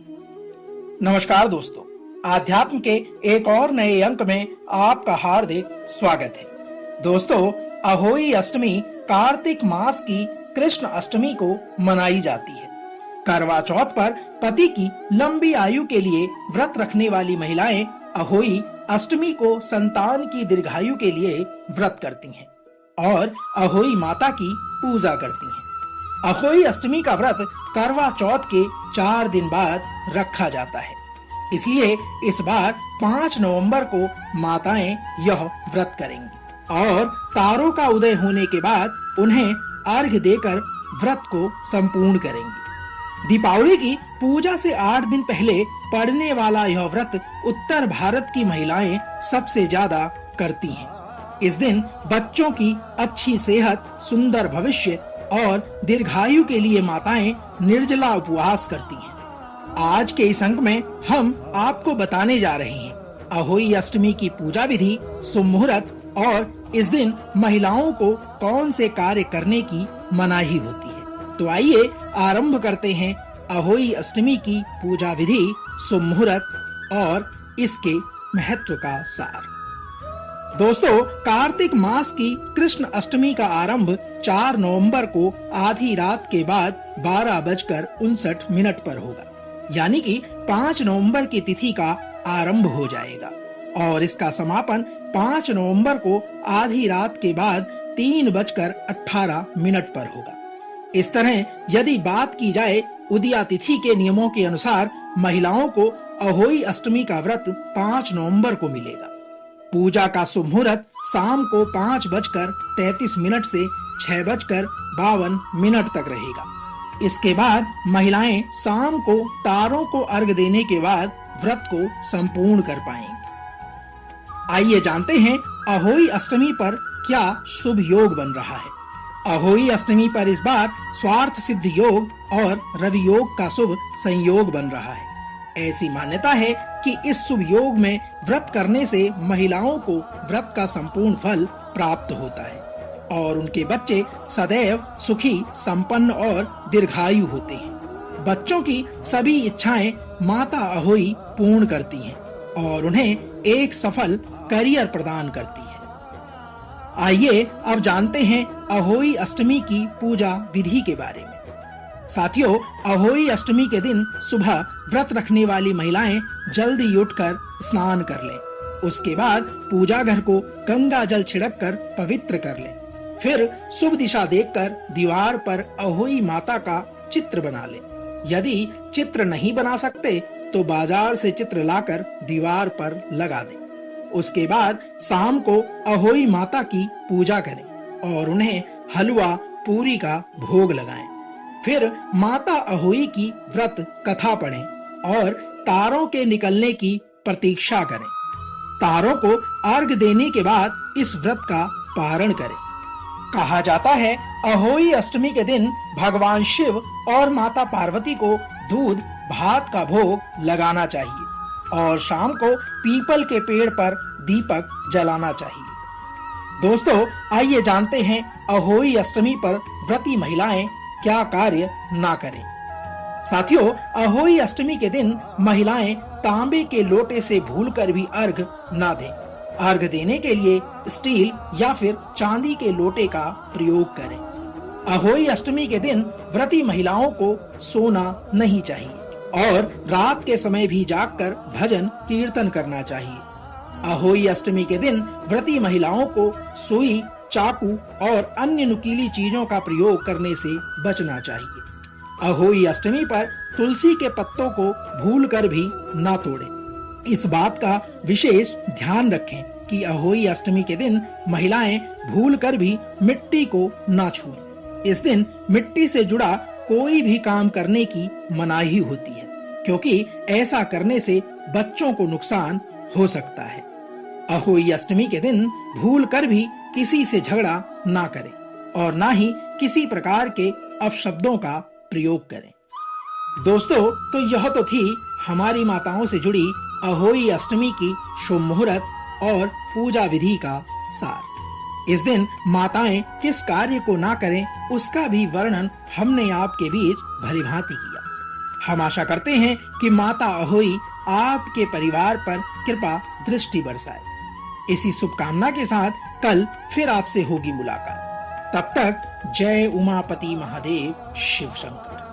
नमस्कार दोस्तों, आध्यात्म के एक और नए अंक में आपका हार्दिक स्वागत है। दोस्तों, अहोई अष्टमी कार्तिक मास की कृष्ण अष्टमी को मनाई जाती है। करवा चौथ पर पति की लंबी आयु के लिए व्रत रखने वाली महिलाएं अहोई अष्टमी को संतान की दीर्घायु के लिए व्रत करती हैं और अहोई माता की पूजा करती हैं। अहोई अष्टमी का व्रत करवा चौथ के 4 दिन बाद रखा जाता है, इसलिए इस बार 5 नवंबर को माताएं यह व्रत करेंगी और तारों का उदय होने के बाद उन्हें अर्घ्य देकर व्रत को संपूर्ण करेंगी। दीपावली की पूजा से 8 दिन पहले पड़ने वाला यह व्रत उत्तर भारत की महिलाएं सबसे ज्यादा करती हैं। इस दिन बच्चों की अच्छी सेहत, सुंदर भविष्य और दीर्घायु के लिए माताएं निर्जला उपवास करती हैं। आज के इस अंक में हम आपको बताने जा रहे हैं अहोई अष्टमी की पूजा विधि, शुभ मुहूर्त और इस दिन महिलाओं को कौन से कार्य करने की मनाही होती है। तो आइए आरंभ करते हैं अहोई अष्टमी की पूजा विधि, शुभ मुहूर्त और इसके महत्व का सार। दोस्तों, कार्तिक मास की कृष्ण अष्टमी का आरंभ 4 नवंबर को आधी रात के बाद 12:59 पर होगा, यानी कि 5 नवंबर की तिथि का आरंभ हो जाएगा और इसका समापन 5 नवंबर को आधी रात के बाद 3:18 पर होगा। इस तरह यदि बात की जाए उदया तिथि के नियमों के अनुसार महिलाओं को अहोई अष्टमी का व्रत 5 नवंबर को मिलेगा। पूजा का शुभ मुहूर्त शाम को 5:33 से 6:52 तक रहेगा। इसके बाद महिलाएं शाम को तारों को अर्घ्य देने के बाद व्रत को संपूर्ण कर पाएंगी। आइए जानते हैं अहोई अष्टमी पर क्या शुभ योग बन रहा है। अहोई अष्टमी पर इस बार स्वार्थ सिद्ध योग और रवि योग का शुभ संयोग बन रहा है। ऐसी मान्यता है कि इस शुभ योग में व्रत करने से महिलाओं को व्रत का संपूर्ण फल प्राप्त होता है और उनके बच्चे सदैव सुखी, संपन्न और दीर्घायु होते हैं। बच्चों की सभी इच्छाएं माता अहोई पूर्ण करती हैं और उन्हें एक सफल करियर प्रदान करती है। आइए अब जानते हैं अहोई अष्टमी की पूजा विधि के बारे में। साथियों, अहोई अष्टमी के दिन सुबह व्रत रखने वाली महिलाएं जल्दी उठकर स्नान कर लें। उसके बाद पूजा घर को गंगा जल छिड़ककर पवित्र कर लें। फिर शुभ दिशा देखकर दीवार पर अहोई माता का चित्र बना लें। यदि चित्र नहीं बना सकते तो बाजार से चित्र लाकर दीवार पर लगा दें। उसके बाद शाम को अहोई माता की पूजा करें और उन्हें हलवा पूरी का भोग लगाएं। फिर माता अहोई की व्रत कथा पढ़ें और तारों के निकलने की प्रतीक्षा करें। तारों को अर्घ्य देने के बाद इस व्रत का पारण करें। कहा जाता है अहोई अष्टमी के दिन भगवान शिव और माता पार्वती को दूध भात का भोग लगाना चाहिए और शाम को पीपल के पेड़ पर दीपक जलाना चाहिए। दोस्तों, आइए जानते हैं अहोई अष्टमी पर व्रती महिलाएं क्या कार्य ना करें। साथियों, अहोई अष्टमी के दिन महिलाएं तांबे के लोटे से भूलकर भी अर्घ्य ना दें। अर्घ्य देने के लिए स्टील या फिर चांदी के लोटे का प्रयोग करें। अहोई अष्टमी के दिन व्रती महिलाओं को सोना नहीं चाहिए और रात के समय भी जागकर भजन कीर्तन करना चाहिए। अहोई अष्टमी के दिन व्रती महिलाओं को सुई, चाकू और अन्य नुकीली चीजों का प्रयोग करने से बचना चाहिए। अहोई अष्टमी पर तुलसी के पत्तों को भूलकर भी ना तोड़ें। इस बात का विशेष ध्यान रखें कि अहोई अष्टमी के दिन महिलाएं भूलकर भी मिट्टी को ना छुएं। इस दिन मिट्टी से जुड़ा कोई भी काम करने की मनाही होती है, क्योंकि ऐसा करने से बच्चों को नुकसान हो सकता है। अहोई अष्टमी के दिन भूलकर भी किसी से झगड़ा ना करें और ना ही किसी प्रकार के अपशब्दों का प्रयोग करें। दोस्तों, तो यह तो थी हमारी माताओं से जुड़ी अहोई अष्टमी की शुभ मुहूर्त और पूजा विधि का सार। इस दिन माताएं किस कार्य को ना करें उसका भी वर्णन हमने आपके बीच भलीभांति किया। हम आशा करते हैं कि माता अहोई आपके परिवार पर कृपा दृष्टि बरसाए। इसी शुभकामना के साथ कल फिर आपसे होगी मुलाकात। तब तक जय उमापति महादेव शिव शंकर।